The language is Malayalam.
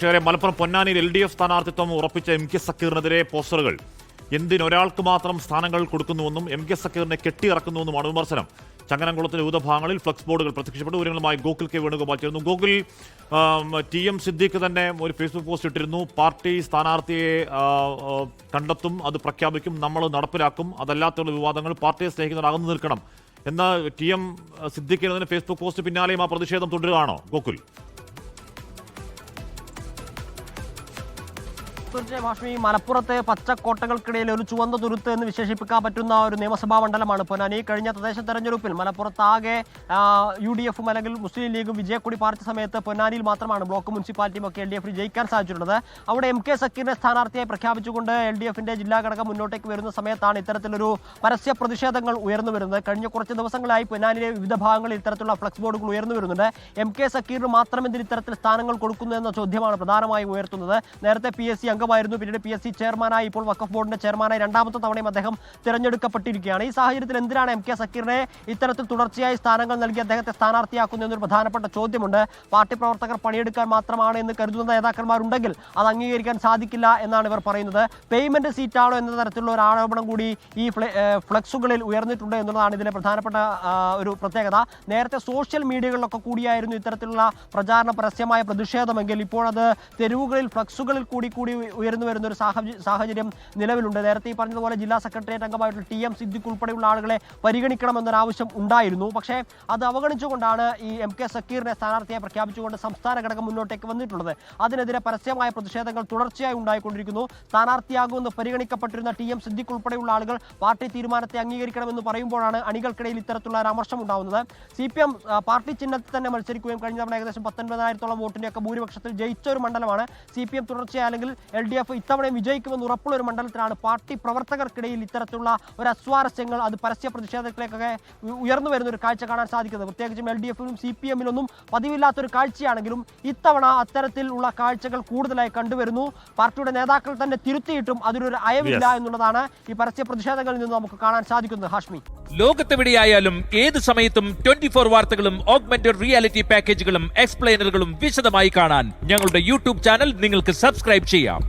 മലപ്പുറം പൊന്നാനിയിൽ LDF സ്ഥാനാർത്ഥിത്വം ഉറപ്പിച്ച MK സക്കീറിനെതിരെ പോസ്റ്ററുകൾ. എന്തിനൊരാൾക്ക് മാത്രം സ്ഥാനങ്ങൾ കൊടുക്കുന്നുവെന്നും MK സക്കീറിനെ കെട്ടിയിറക്കുന്നുവെന്നുമാണ് വിമർശനം. ചങ്ങനംകുളത്തിലെ വിവിധ ഭാഗങ്ങളിൽ ഫ്ലക്സ് ബോർഡുകൾ പ്രത്യക്ഷപ്പെട്ടു. വിവരങ്ങളുമായി ഗോകുൽ കെ വേണുഗോപാൽ ചേർന്നു. ഗോകുൽ, TM സിദ്ദീഖ് തന്നെ ഒരു ഫേസ്ബുക്ക് പോസ്റ്റ് ഇട്ടിരുന്നു. പാർട്ടി സ്ഥാനാർത്ഥിയെ കണ്ടെത്തും, അത് പ്രഖ്യാപിക്കും, നമ്മൾ നടപ്പിലാക്കും, അതല്ലാത്തുള്ള വിവാദങ്ങൾ പാർട്ടിയെ സ്നേഹിക്കുന്നവർ അകന്നു നിൽക്കണം എന്ന TM സിദ്ദീഖിന് ഫേസ്ബുക്ക് പോസ്റ്റ് പിന്നാലെയും ആ പ്രതിഷേധം തുടരുകയാണോ ഗോകുൽ? തീർച്ചയായും ഹാഷ്മി, മലപ്പുറത്തെ പച്ചക്കോട്ടകൾക്കിടയിൽ ഒരു ചുവന്ന തുരുത്ത് എന്ന് വിശേഷിപ്പിക്കാൻ പറ്റുന്ന ഒരു നിയമസഭാ മണ്ഡലമാണ് പൊന്നാനി. കഴിഞ്ഞ തദ്ദേശ തെരഞ്ഞെടുപ്പിൽ മലപ്പുറത്താകെ UDFും അല്ലെങ്കിൽ മുസ്ലിം ലീഗും വിജയക്കൊടി പാർട്ടി സമയത്ത് പൊന്നാനിയിൽ മാത്രമാണ് ബ്ലോക്ക് മുനിസിപ്പാലിറ്റിയും ഒക്കെ LDF ജയിക്കാൻ സാധിച്ചിട്ടുള്ളത്. അവിടെ MK സക്കീറിനെ സ്ഥാനാർത്ഥിയായി പ്രഖ്യാപിച്ചുകൊണ്ട് LDFന്റെ ജില്ലാ ഘടകം മുന്നോട്ടേക്ക് വരുന്ന സമയത്താണ് ഇത്തരത്തിലൊരു പരസ്യ പ്രതിഷേധങ്ങൾ ഉയർന്നു വരുന്നത്. കഴിഞ്ഞ കുറച്ച് ദിവസങ്ങളായി പൊന്നാനിയിലെ വിവിധ ഭാഗങ്ങളിൽ ഇത്തരത്തിലുള്ള ഫ്ലക്സ് ബോർഡുകൾ ഉയർന്നു വരുന്നുണ്ട്. MK സക്കീറിന് മാത്രം എന്തിന് ഇത്തരത്തിൽ സ്ഥാനങ്ങൾ കൊടുക്കുന്നു എന്ന ചോദ്യമാണ് പ്രധാനമായും ഉയർത്തുന്നത്. നേരത്തെ PSC അംഗമായിരുന്നു, പിന്നീട് PSC ചെയർമാനായി, ഇപ്പോൾ വഖഫ് ബോർഡിന്റെ ചെയർമാനായി രണ്ടാമത്തെ തവണയും അദ്ദേഹം തിരഞ്ഞെടുക്കപ്പെട്ടിരിക്കുകയാണ്. ഈ സാഹചര്യത്തിൽ എന്തിനാണ് MK സക്കീറിനെ ഇത്തരത്തിൽ തുടർച്ചയായി സ്ഥാനങ്ങൾ നൽകി അദ്ദേഹത്തെ സ്ഥാനാർത്ഥിയാക്കുന്നു എന്നൊരു പ്രധാനപ്പെട്ട ചോദ്യമുണ്ട്. പാർട്ടി പ്രവർത്തകർ പണിയെടുക്കാൻ മാത്രമാണ് എന്ന് കരുതുന്ന നേതാക്കന്മാരുണ്ടെങ്കിൽ അത് അംഗീകരിക്കാൻ സാധിക്കില്ല എന്നാണ് ഇവർ പറയുന്നത്. പേയ്മെന്റ് സീറ്റാണോ എന്ന തരത്തിലുള്ള ഒരു ആരോപണം കൂടി ഈ ഫ്ലെക്സുകളിൽ ഉയർന്നിട്ടുണ്ട് എന്നുള്ളതാണ് ഇതിലെ പ്രധാനപ്പെട്ട ഒരു പ്രത്യേകത. നേരത്തെ സോഷ്യൽ മീഡിയകളിലൊക്കെ കൂടിയായിരുന്നു ഇത്തരത്തിലുള്ള പ്രചാരണ പരസ്യമായ പ്രതിഷേധമെങ്കിൽ ഇപ്പോഴത് തെരുവുകളിൽ ഫ്ലക്സുകളിൽ കൂടി ഉയർന്നു വരുന്ന ഒരു സാഹചര്യം നിലവിലുണ്ട്. നേരത്തെ ഈ പറഞ്ഞതുപോലെ ജില്ലാ സെക്രട്ടേറിയറ്റ് അംഗമായിട്ടുള്ള TM സിദ്ദീഖ് ഉൾപ്പെടെയുള്ള ആളുകളെ പരിഗണിക്കണമെന്നൊരാവശ്യം ഉണ്ടായിരുന്നു. പക്ഷേ അത് അവഗണിച്ചുകൊണ്ടാണ് ഈ MK സക്കീറിനെ സ്ഥാനാർത്ഥിയായി പ്രഖ്യാപിച്ചുകൊണ്ട് സംസ്ഥാന ഘടകം മുന്നോട്ടേക്ക് വന്നിട്ടുള്ളത്. അതിനെതിരെ പരസ്യമായ പ്രതിഷേധങ്ങൾ തുടർച്ചയായി ഉണ്ടായിക്കൊണ്ടിരിക്കുന്നു. സ്ഥാനാർത്ഥിയാകുമെന്ന് പരിഗണിക്കപ്പെട്ടിരുന്ന TM സിദ്ദീഖ് ഉൾപ്പെടെയുള്ള ആളുകൾ പാർട്ടി തീരുമാനത്തെ അംഗീകരിക്കണമെന്ന് പറയുമ്പോഴാണ് അണികൾക്കിടയിൽ ഇത്തരത്തിലുള്ള ഒരു അമർഷം ഉണ്ടാകുന്നത്. CPM പാർട്ടി ചിഹ്നത്തിൽ തന്നെ മത്സരിക്കുകയും കഴിഞ്ഞ തവണ ഏകദേശം 19,000-ഓളം വോട്ടിൻ്റെയൊക്കെ ഭൂരിപക്ഷത്തിൽ ജയിച്ച ഒരു മണ്ഡലമാണ്. CPM തുടർച്ചയായി അല്ലെങ്കിൽ LDF ഇത്തവണയും വിജയിക്കുമെന്ന് ഉറപ്പുള്ള ഒരു മണ്ഡലത്തിലാണ് പാർട്ടി പ്രവർത്തകർക്കിടയിൽ ഇത്തരത്തിലുള്ള ഒരു അസ്വാരസ്യങ്ങൾ, അത് പരസ്യ പ്രതിഷേധത്തിലേക്കൊക്കെ ഉയർന്നു വരുന്ന ഒരു കാഴ്ച കാണാൻ സാധിക്കുന്നത്. പ്രത്യേകിച്ചും LDFിലും CPM-ലും പതിവില്ലാത്തൊരു കാഴ്ചയാണെങ്കിലും ഇത്തവണ അത്തരത്തിലുള്ള കാഴ്ചകൾ കൂടുതലായി കണ്ടുവരുന്നു. പാർട്ടിയുടെ നേതാക്കൾ തന്നെ തിരുത്തിയിട്ടും അതിനൊരു അയവില്ല എന്നുള്ളതാണ് ഈ പരസ്യ പ്രതിഷേധങ്ങളിൽ നിന്ന് നമുക്ക് കാണാൻ സാധിക്കുന്നത്. ഹാഷ്മി, ലോകത്തെവിടെയായാലും ഏത് സമയത്തും 24 വാർത്തകളും ഓഗ്മെന്റഡ് റിയാലിറ്റി പാക്കേജുകളും എക്സ്പ്ലെയിനറുകളും വിശദമായി കാണാൻ ഞങ്ങളുടെ YouTube ചാനൽ നിങ്ങൾക്ക് സബ്സ്ക്രൈബ് ചെയ്യാം.